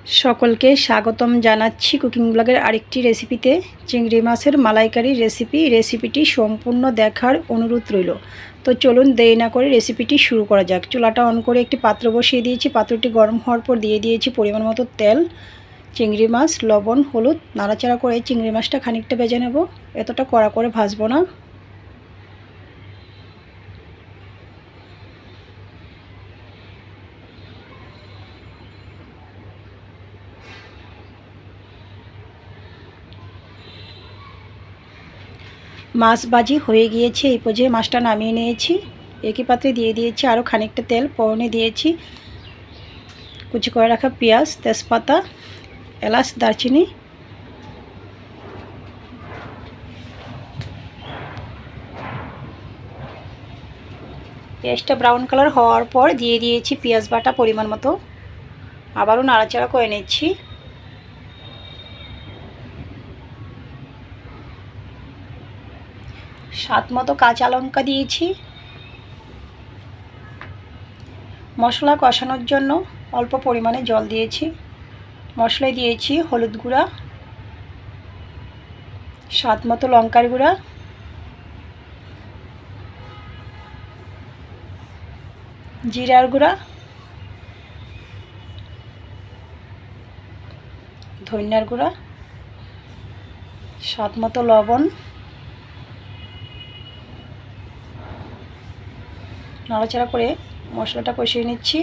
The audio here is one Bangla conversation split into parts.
সকলকে স্বাগতম জানাচ্ছি কুকিং ব্লগের আরেকটি রেসিপিতে। চিংড়ি মাছের মালাইকারি রেসিপিটি সম্পূর্ণ দেখার অনুরোধ রইল। তো চলুন দেরি না করে রেসিপিটি শুরু করা যাক। চুলাটা অন করে একটি পাত্র বসিয়ে দিয়েছি। পাত্রটি গরম হওয়ার পর দিয়ে দিয়েছি পরিমাণ মতো তেল, চিংড়ি মাছ, লবণ, হলুদ। নাড়াচাড়া করে চিংড়ি মাছটা খানিকটা ভেজে নেব, এতটা কড়া করে ভাজবো না। মাছ ভাজি হয়ে গিয়েছে। এই পর্যায়ে মাছটা নামিয়ে নিয়েছি। একই পাত্রে দিয়ে দিয়েছি আরও খানিকটা তেল, ফোড়নে দিয়েছি কুচি করে রাখা পেঁয়াজ, তেজপাতা, এলাচ, দারচিনি। পেঁয়াজটা ব্রাউন কালার হওয়ার পর দিয়ে দিয়েছি পেঁয়াজ বাটা পরিমাণ মতো। আবারও নাড়াচাড়া করে নিচ্ছি। স্বাদ মতো কাঁচা লঙ্কা দিয়েছি। মশলা কষানোর জন্য অল্প পরিমাণে জল দিয়েছি। মশলায় দিয়েছি হলুদ গুঁড়া, স্বাদ মতো লঙ্কার গুঁড়া, জিরার গুঁড়া, ধনিয়ার গুঁড়া, স্বাদ মতো লবণ। নাড়াচাড়া করে মশলাটা কষিয়ে নিচ্ছি।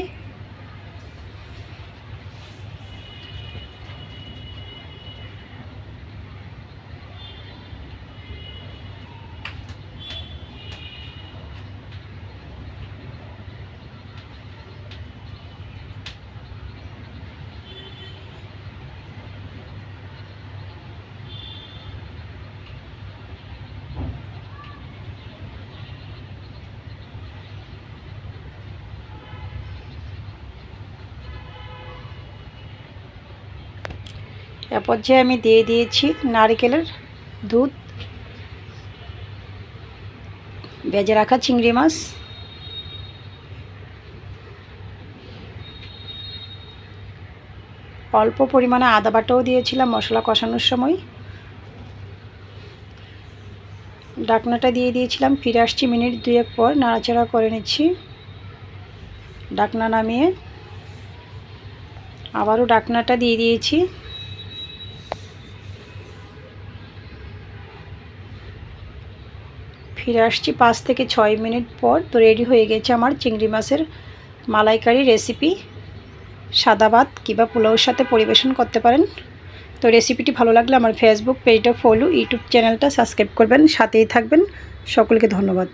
এ পর্যায়ে আমি দিয়ে দিয়েছি নারকেলের দুধ, ভেজে রাখা চিংড়ি মাছ, অল্প পরিমাণে আদা বাটাও দিয়েছিলাম মশলা কষানোর সময়। ঢাকনাটা দিয়ে দিয়েছিলাম। ফিরে আসছি মিনিট দুয়েক পর। নাড়াচাড়া করে নিচ্ছি। ঢাকনা নামিয়ে আবারও ঢাকনাটা দিয়ে দিয়েছি। ফিরে আসছি 5 থেকে 6 মিনিট পর। তো রেডি হয়ে গেছে আমার চিংড়ি মাছের মালাইকারি রেসিপি। সাদা ভাত কিংবা পোলাওর সাথে পরিবেশন করতে পারেন। তো রেসিপিটি ভালো লাগলে আমার ফেসবুক পেজটা ফলো, ইউটিউব চ্যানেলটা সাবস্ক্রাইব করবেন, সাথেই থাকবেন। সকলকে ধন্যবাদ।